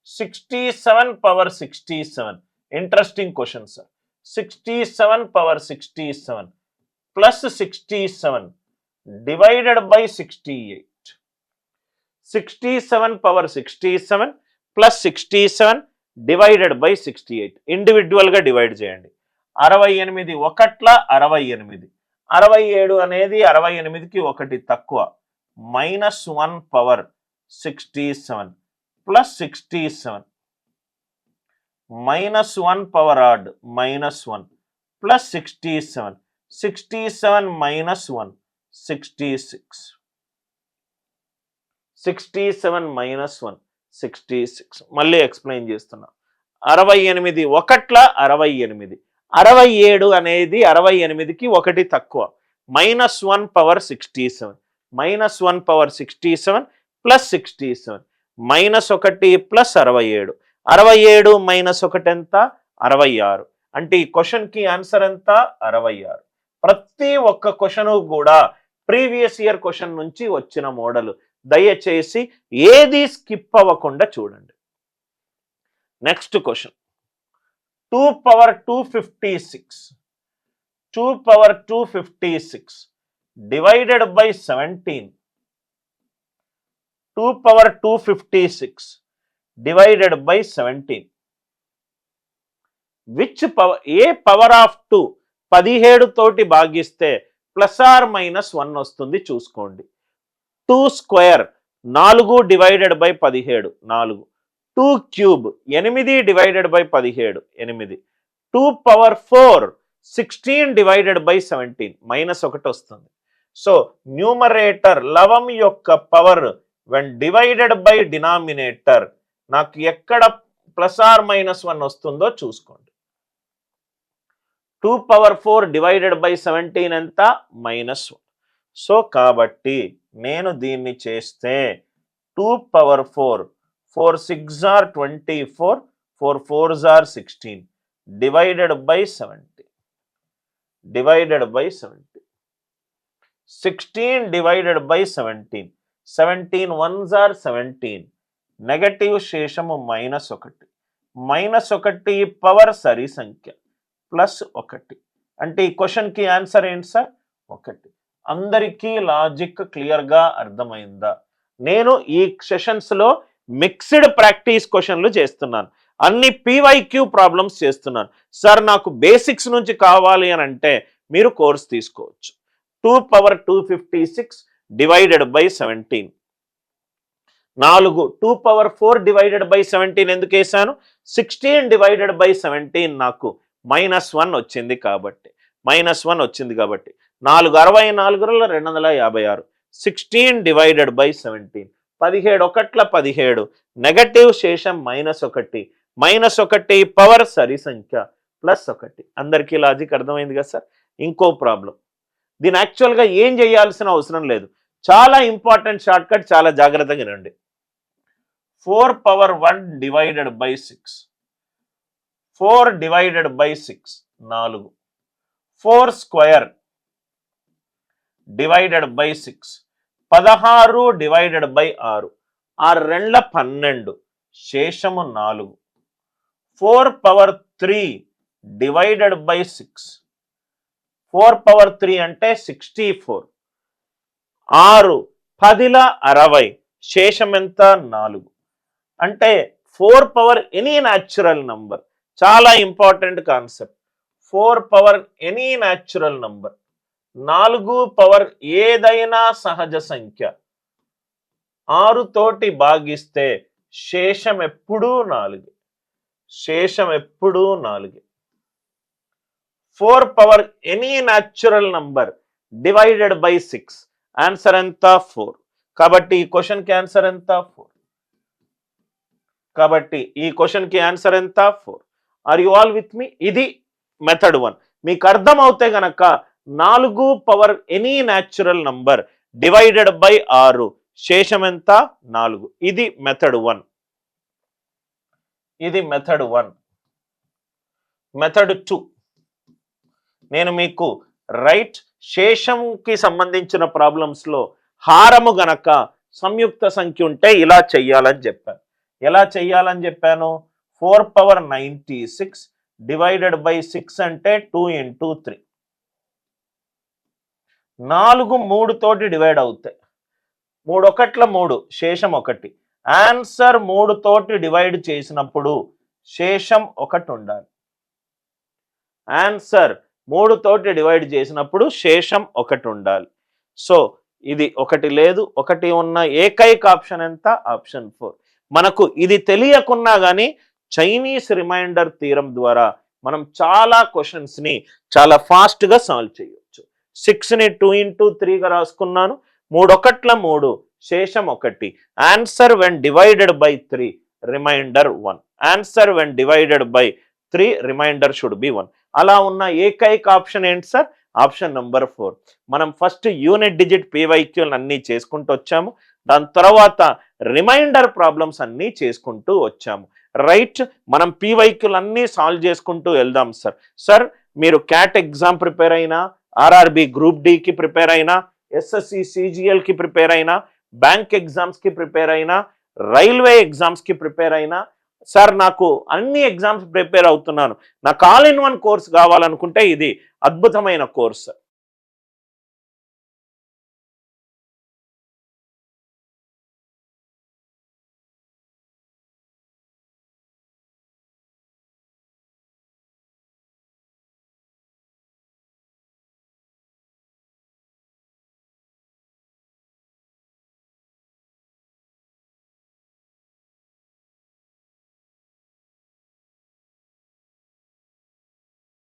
67 power 67. Interesting question, sir. 67 power 67 plus 67 divided by 68. 67 power 67 plus 67 divided by 68. Individual గా divide చేయండి. 68 ఒకట్ల 68. 67 అనేది 68కి ఒకటి తక్కువ. -1 power 67 plus 67 -1 power add -1 plus 67. 67 -1 66. 67 -1 66. మళ్ళీ ఎక్స్ప్లెయిన్ చేస్తున్నా. 68 ఒకట్ల 68. 67 అనేది 68కి ఒకటి తక్కువ. -1 పవర్ 67. -1 power 67 plus 67. -1 ప్లస్ 67. 67 -1 ఎంత? 66. అంటే ఈ క్వశ్చన్కి ఆన్సర్ ఎంత? 66. ప్రతి ఒక్క క్వశ్చన్ కూడా ప్రీవియస్ ఇయర్ క్వశ్చన్ నుంచి వచ్చిన మోడల్. దయచేసి ఏది స్కిప్ అవ్వకుండా చూడండి. Next question 2 power 256. 2 power 256 divided by 17. 2 power 256 divided by 17. Which power? A power of 2 17 తోటి భాగిస్తే +or-1 వస్తుంది చూసుకోండి. 2 square 4 divided by 17 4. 2 cube 8 divided by 17 8. 2 power 4 16 divided by 17 -1 వస్తుంది. సో న్యూమరేటర్ లవం యొక్క power when divided by denominator నాకు ఎక్కడ +or-1 వస్తుందో చూసుకోండి. 2 పవర్ 4 డివైడెడ్ బై 17 ఎంత? -1. సో కాబట్టి నేను దీన్ని చేస్తే 2 power 4 4 6 are 24 4 4 are 16 divided by 70 divided by 70. 16 divided by 17 17 1s are 17. Negative శేషము -1 -1 పవర్ సరి సంఖ్య +1. అంటే ఈ క్వశ్చన్కి ఆన్సర్ ఏంటి సార్? 1. అందరికీ లాజిక్ క్లియర్గా అర్థమైందా? నేను ఈ సెషన్స్లో మిక్స్డ్ ప్రాక్టీస్ క్వశ్చన్లు చేస్తున్నాను. అన్ని PYQ ప్రాబ్లమ్స్ చేస్తున్నాను. సార్ నాకు బేసిక్స్ నుంచి కావాలి అని అంటే మీరు కోర్స్ తీసుకోవచ్చు. 2 power 256 divided by 17. 4 2 power 4 divided by 17 ఎందుకు వేసాను? 16 డివైడెడ్ బై 17 నాకు -1 వచ్చింది కాబట్టి 4 64 256. 16 డివైడెడ్ బై 17 17 ఒకట్ల 17. నెగటివ్ శేషం -1 -1 పవర్ సరి సంఖ్య +1. అందరికీ లాజిక్ అర్థమైంది కదా సార్? ఇంకో ప్రాబ్లం. దీని యాక్చువల్గా ఏం చేయాల్సిన అవసరం లేదు. చాలా ఇంపార్టెంట్ షార్ట్ కట్, చాలా జాగ్రత్తగా వినండి. 4 power 1 divided by 6. 4 divided by 6 4. 4 square divided by 6 16 divided by 6 6 2 12 Seshamu 4. 4 power 3 divided by 6. 4 power 3 అంటే 64. 6 10ల 60 శేషం ఎంత? 4. అంటే 4 పవర్ ఎనీ న్యాచురల్ నంబర్. చాలా important concept. 4 power any natural number. 4 power ఏదైనా సహజ సంఖ్య 6 తోటి భాగిస్తే శేషం ఎప్పుడూ 4. శేషం ఎప్పుడూ 4. 4 power any natural number divided by 6 answer ఎంత? 4. కాబట్టి ఈ క్వశ్చన్కి ఆన్సర్ ఎంత? 4. కాబట్టి ఈ క్వశ్చన్కి ఆన్సర్ ఎంత? 4. Are you all with me? ఇది మెథడ్ 1. మీకు అర్థం అవుతే గనక 4 power any natural number divided by 6 శేషం ఎంత? 4. ఇది మెథడ్ 1. ఇది మెథడ్ 1. మెథడ్ 2 నేను మీకు రైట్ శేషంకి సంబంధించిన ప్రాబ్లమ్స్లో హారము గనక సంయుక్త సంఖ్య ఉంటే ఇలా చెయ్యాలని చెప్పాను. ఎలా చెయ్యాలని చెప్పాను? 4 power 96 డివైడెడ్ బై 6 అంటే 2 into 3. 4 3 తోటి డివైడ్ అవుతాయి. 3 ఒకట్ల 3, శేషం 1. ఆన్సర్ 3 తోటి డివైడ్ చేసినప్పుడు శేషం 1 ఉండాలి. ఆన్సర్ 3 తోటి డివైడ్ చేసినప్పుడు శేషం 1 ఉండాలి. సో ఇది 1 లేదు, 1 ఉన్న ఏకైక ఆప్షన్ ఎంత? ఆప్షన్ 4. మనకు ఇది తెలియకున్నా కానీ చైనీస్ రిమైండర్ థీరం ద్వారా మనం చాలా క్వశ్చన్స్ని చాలా ఫాస్ట్గా సాల్వ్ చేయొచ్చు. 6ని 2 into 3గా రాసుకున్నాను. 3 ఒకట్ల 3, శేషం 1. Answer when divided by 3 remainder 1. Answer when divided by 3 remainder should be 1. అలా ఉన్న ఏకైక ఆప్షన్ ఏంటి సార్? Option number 4. మనం ఫస్ట్ యూనిట్ డిజిట్ పీవైక్యూలు అన్నీ చేసుకుంటూ వచ్చాము. దాని తర్వాత రిమైండర్ ప్రాబ్లమ్స్ అన్నీ చేసుకుంటూ వచ్చాము. రైట్, మనం పీవైక్యూలు అన్నీ సాల్వ్ చేసుకుంటూ వెళ్దాం సార్. సార్ మీరు క్యాట్ ఎగ్జామ్ ప్రిపేర్ అయినా, ఆర్ఆర్బి గ్రూప్ డికి ప్రిపేర్ అయినా, ఎస్ఎస్సి సిజిఎల్కి ప్రిపేర్ అయినా, బ్యాంక్ ఎగ్జామ్స్కి ప్రిపేర్ అయినా, రైల్వే ఎగ్జామ్స్కి ప్రిపేర్ అయినా, సార్ నాకు అన్ని ఎగ్జామ్స్ ప్రిపేర్ అవుతున్నాను, నాకు ఆల్ ఇన్ వన్ కోర్స్ కావాలనుకుంటే ఇది అద్భుతమైన కోర్స్.